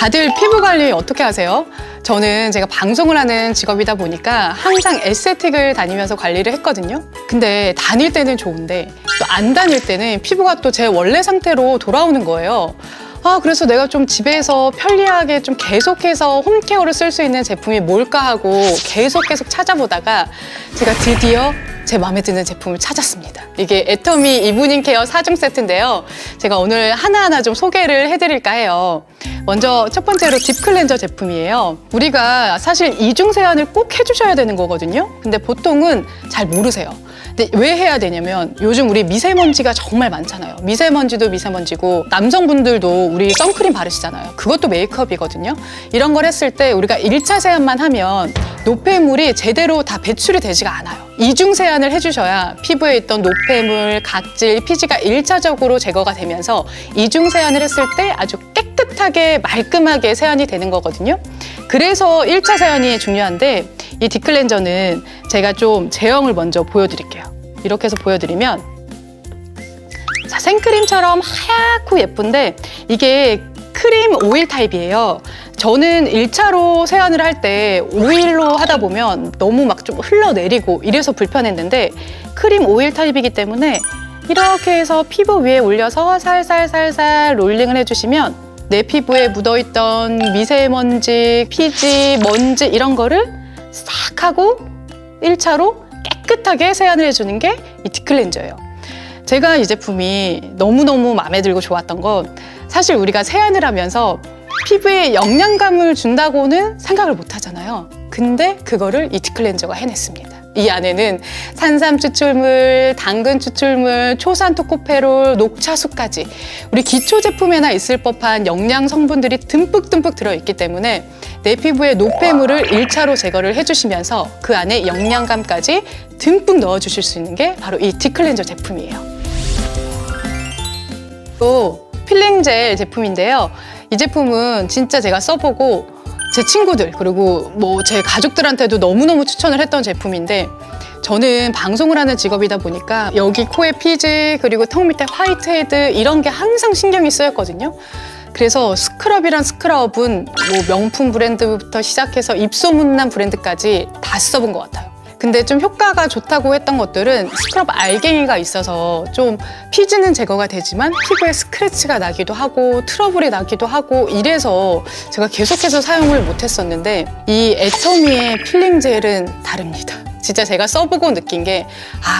다들 피부 관리 어떻게 하세요? 저는 제가 방송을 하는 직업이다 보니까 항상 에스테틱을 다니면서 관리를 했거든요. 근데 다닐 때는 좋은데 또 안 다닐 때는 피부가 또 제 원래 상태로 돌아오는 거예요. 그래서 내가 좀 집에서 편리하게 좀 계속해서 홈케어를 쓸 수 있는 제품이 뭘까 하고 계속 찾아보다가 제가 드디어 제 마음에 드는 제품을 찾았습니다. 이게 애터미 이브닝 케어 4중 세트인데요. 제가 오늘 하나하나 좀 소개를 해드릴까 해요. 먼저 첫 번째로 딥 클렌저 제품이에요. 우리가 사실 이중 세안을 꼭 해주셔야 되는 거거든요. 근데 보통은 잘 모르세요. 근데 왜 해야 되냐면 요즘 우리 미세먼지가 정말 많잖아요. 미세먼지도 미세먼지고 남성분들도 우리 선크림 바르시잖아요. 그것도 메이크업이거든요. 이런 걸 했을 때 우리가 1차 세안만 하면 노폐물이 제대로 다 배출이 되지가 않아요. 이중 세안을 해주셔야 피부에 있던 노폐물, 각질, 피지가 1차적으로 제거가 되면서 이중 세안을 했을 때 아주 깨끗하게 말끔하게 세안이 되는 거거든요. 그래서 1차 세안이 중요한데 이 딥클렌저는 제가 좀 제형을 먼저 보여드릴게요. 이렇게 해서 보여드리면 자, 생크림처럼 하얗고 예쁜데 이게 크림 오일 타입이에요. 저는 1차로 세안을 할 때 오일로 하다 보면 너무 막 좀 흘러내리고 이래서 불편했는데 크림 오일 타입이기 때문에 이렇게 해서 피부 위에 올려서 살살살살 롤링을 해주시면 내 피부에 묻어있던 미세먼지, 피지, 먼지 이런 거를 싹 하고 1차로 깨끗하게 세안을 해주는 게 이 딥클렌저예요. 제가 이 제품이 너무너무 마음에 들고 좋았던 건 사실 우리가 세안을 하면서 피부에 영양감을 준다고는 생각을 못 하잖아요. 근데 그거를 이 딥클렌저가 해냈습니다. 이 안에는 산삼 추출물, 당근 추출물, 초산 토코페롤, 녹차수까지 우리 기초 제품에나 있을 법한 영양 성분들이 듬뿍듬뿍 들어있기 때문에 내 피부의 노폐물을 1차로 제거를 해주시면서 그 안에 영양감까지 듬뿍 넣어주실 수 있는 게 바로 이 딥클렌저 제품이에요. 또 필링 젤 제품인데요. 이 제품은 진짜 제가 써보고 제 친구들 그리고 뭐 제 가족들한테도 너무너무 추천을 했던 제품인데 저는 방송을 하는 직업이다 보니까 여기 코에 피지 그리고 턱 밑에 화이트헤드 이런 게 항상 신경이 쓰였거든요. 그래서 스크럽이란 스크럽은 뭐 명품 브랜드부터 시작해서 입소문난 브랜드까지 다 써본 것 같아요. 근데 좀 효과가 좋다고 했던 것들은 스크럽 알갱이가 있어서 좀 피지는 제거가 되지만 피부에 스크래치가 나기도 하고 트러블이 나기도 하고 이래서 제가 계속해서 사용을 못했었는데 이 애터미의 필링 젤은 다릅니다. 진짜 제가 써보고 느낀 게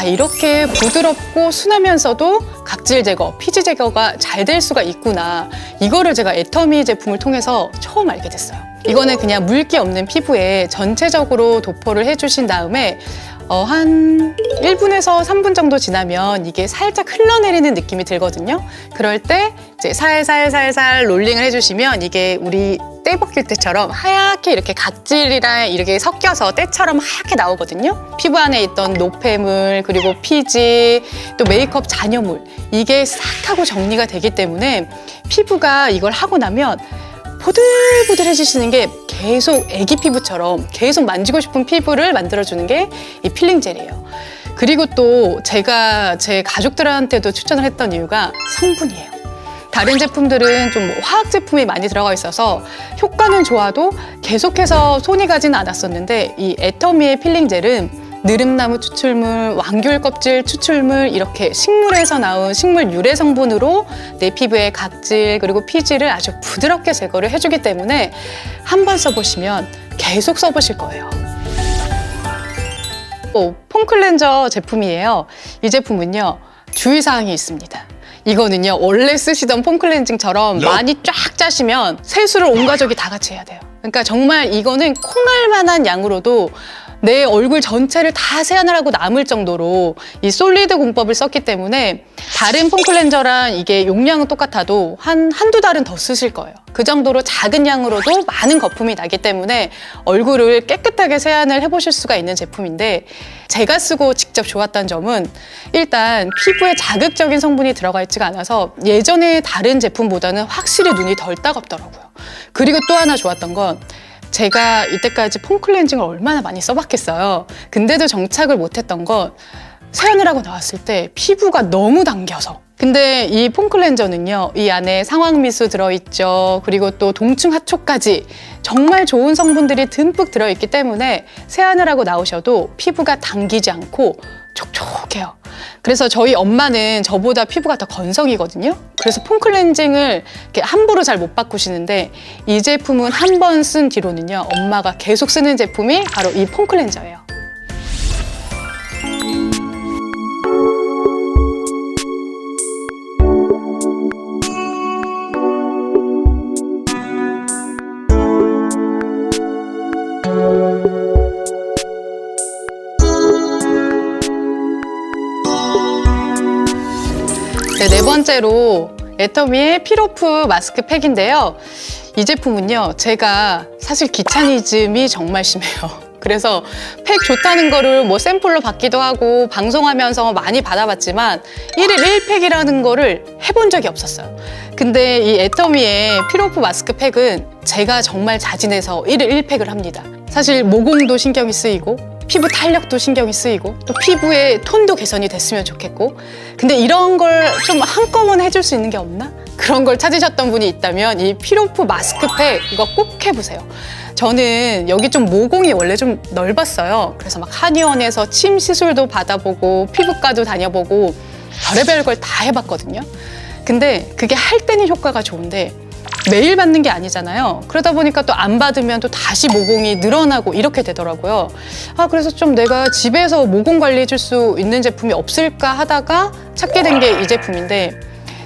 이렇게 부드럽고 순하면서도 각질 제거, 피지 제거가 잘 될 수가 있구나. 이거를 제가 애터미 제품을 통해서 처음 알게 됐어요. 이거는 그냥 물기 없는 피부에 전체적으로 도포를 해주신 다음에 한 1분에서 3분 정도 지나면 이게 살짝 흘러내리는 느낌이 들거든요. 그럴 때 이제 살살살살 롤링을 해주시면 이게 우리 때 벗길 때처럼 하얗게 이렇게 각질이랑 이렇게 섞여서 때처럼 하얗게 나오거든요. 피부 안에 있던 노폐물 그리고 피지 또 메이크업 잔여물 이게 싹 하고 정리가 되기 때문에 피부가 이걸 하고 나면 보들보들해지시는 게 계속 애기 피부처럼 계속 만지고 싶은 피부를 만들어주는 게 이 필링 젤이에요. 그리고 또 제가 제 가족들한테도 추천을 했던 이유가 성분이에요. 다른 제품들은 좀 화학 제품이 많이 들어가 있어서 효과는 좋아도 계속해서 손이 가지는 않았었는데 이 애터미의 필링 젤은 느릅나무 추출물, 왕귤 껍질 추출물 이렇게 식물에서 나온 식물 유래 성분으로 내 피부의 각질 그리고 피지를 아주 부드럽게 제거를 해주기 때문에 한 번 써보시면 계속 써보실 거예요. 또 폼클렌저 제품이에요. 이 제품은요 주의사항이 있습니다. 이거는요 원래 쓰시던 폼클렌징처럼 많이 쫙 짜시면 세수를 온 가족이 다 같이 해야 돼요. 그러니까 정말 이거는 콩알 만한 양으로도 내 얼굴 전체를 다 세안을 하고 남을 정도로 이 솔리드 공법을 썼기 때문에 다른 폼클렌저랑 이게 용량은 똑같아도 한두 달은 더 쓰실 거예요. 그 정도로 작은 양으로도 많은 거품이 나기 때문에 얼굴을 깨끗하게 세안을 해보실 수가 있는 제품인데 제가 쓰고 직접 좋았던 점은 일단 피부에 자극적인 성분이 들어가 있지가 않아서 예전에 다른 제품보다는 확실히 눈이 덜 따갑더라고요. 그리고 또 하나 좋았던 건 제가 이때까지 폼 클렌징을 얼마나 많이 써봤겠어요. 근데도 정착을 못했던 건 세안을 하고 나왔을 때 피부가 너무 당겨서 근데 이 폼클렌저는요, 이 안에 상황미수 들어있죠. 그리고 또 동충 하초까지 정말 좋은 성분들이 듬뿍 들어있기 때문에 세안을 하고 나오셔도 피부가 당기지 않고 촉촉해요. 그래서 저희 엄마는 저보다 피부가 더 건성이거든요. 그래서 폼 클렌징을 이렇게 함부로 잘 못 바꾸시는데 이 제품은 한 번 쓴 뒤로는요, 엄마가 계속 쓰는 제품이 바로 이 폼 클렌저예요. 네 번째로 애터미의 필오프 마스크 팩인데요. 이 제품은요, 제가 사실 귀차니즘이 정말 심해요. 그래서 팩 좋다는 거를 뭐 샘플로 받기도 하고 방송하면서 많이 받아봤지만 1일 1팩이라는 거를 해본 적이 없었어요. 근데 이 애터미의 필오프 마스크 팩은 제가 정말 자진해서 1일 1팩을 합니다. 사실 모공도 신경이 쓰이고 피부 탄력도 신경이 쓰이고 또 피부의 톤도 개선이 됐으면 좋겠고, 근데 이런 걸 좀 한꺼번에 해줄 수 있는 게 없나? 그런 걸 찾으셨던 분이 있다면 이 필오프 마스크팩 이거 꼭 해보세요. 저는 여기 좀 모공이 원래 좀 넓었어요. 그래서 막 한의원에서 침 시술도 받아보고 피부과도 다녀보고 별의별 걸 다 해봤거든요. 근데 그게 할 때는 효과가 좋은데 매일 받는 게 아니잖아요. 그러다 보니까 또 안 받으면 또 다시 모공이 늘어나고 이렇게 되더라고요. 그래서 좀 내가 집에서 모공 관리해 줄 수 있는 제품이 없을까 하다가 찾게 된 게 이 제품인데,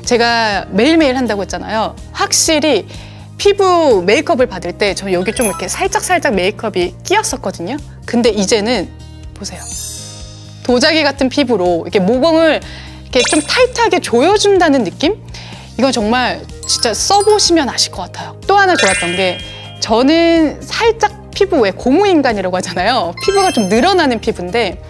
제가 매일매일 한다고 했잖아요. 확실히 피부 메이크업을 받을 때 저 여기 좀 이렇게 살짝 메이크업이 끼었었거든요. 근데 이제는 보세요. 도자기 같은 피부로 이렇게 모공을 이렇게 좀 타이트하게 조여준다는 느낌? 이건 정말 진짜 써보시면 아실 것 같아요. 또 하나 좋았던 게, 저는 살짝 피부 왜 고무인간이라고 하잖아요. 피부가 좀 늘어나는 피부인데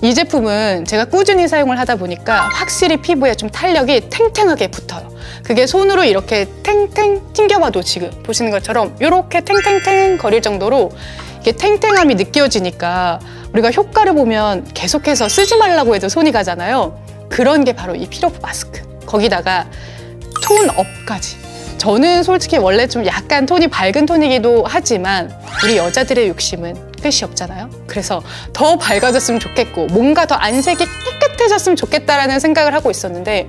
이 제품은 제가 꾸준히 사용을 하다 보니까 확실히 피부에 좀 탄력이 탱탱하게 붙어요. 그게 손으로 이렇게 탱탱 튕겨봐도 지금 보시는 것처럼 이렇게 탱탱탱 거릴 정도로 이게 탱탱함이 느껴지니까 우리가 효과를 보면 계속해서 쓰지 말라고 해도 손이 가잖아요. 그런 게 바로 이 필오프 마스크. 거기다가 톤업까지. 저는 솔직히 원래 좀 약간 톤이 밝은 톤이기도 하지만 우리 여자들의 욕심은 끝이 없잖아요. 그래서 더 밝아졌으면 좋겠고 뭔가 더 안색이 깨끗해졌으면 좋겠다라는 생각을 하고 있었는데,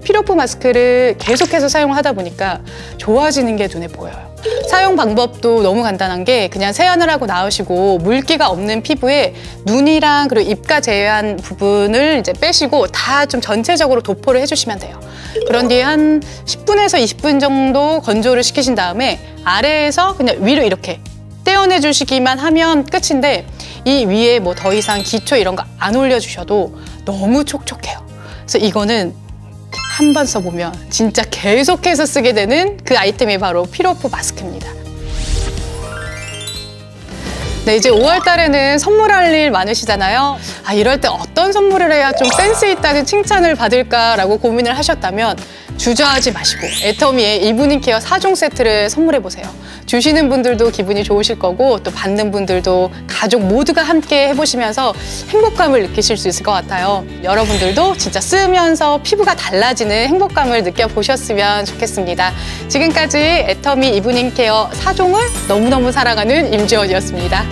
필오프 마스크를 계속해서 사용을 하다 보니까 좋아지는 게 눈에 보여요. 사용 방법도 너무 간단한 게, 그냥 세안을 하고 나오시고 물기가 없는 피부에 눈이랑 그리고 입가 제외한 부분을 이제 빼시고 다 좀 전체적으로 도포를 해주시면 돼요. 그런 뒤에 한 10분에서 20분 정도 건조를 시키신 다음에 아래에서 그냥 위로 이렇게 떼어내 주시기만 하면 끝인데, 이 위에 뭐 더 이상 기초 이런 거 안 올려주셔도 너무 촉촉해요. 그래서 이거는 한 번 써보면 진짜 계속해서 쓰게 되는 그 아이템이 바로 필오프 마스크입니다. 네, 이제 5월 달에는 선물할 일 많으시잖아요. 이럴 때 어떤 선물을 해야 좀 센스 있다는 칭찬을 받을까라고 고민을 하셨다면 주저하지 마시고 애터미의 이브닝 케어 4종 세트를 선물해보세요. 주시는 분들도 기분이 좋으실 거고 또 받는 분들도 가족 모두가 함께 해보시면서 행복감을 느끼실 수 있을 것 같아요. 여러분들도 진짜 쓰면서 피부가 달라지는 행복감을 느껴보셨으면 좋겠습니다. 지금까지 애터미 이브닝 케어 4종을 너무너무 사랑하는 임지원이었습니다.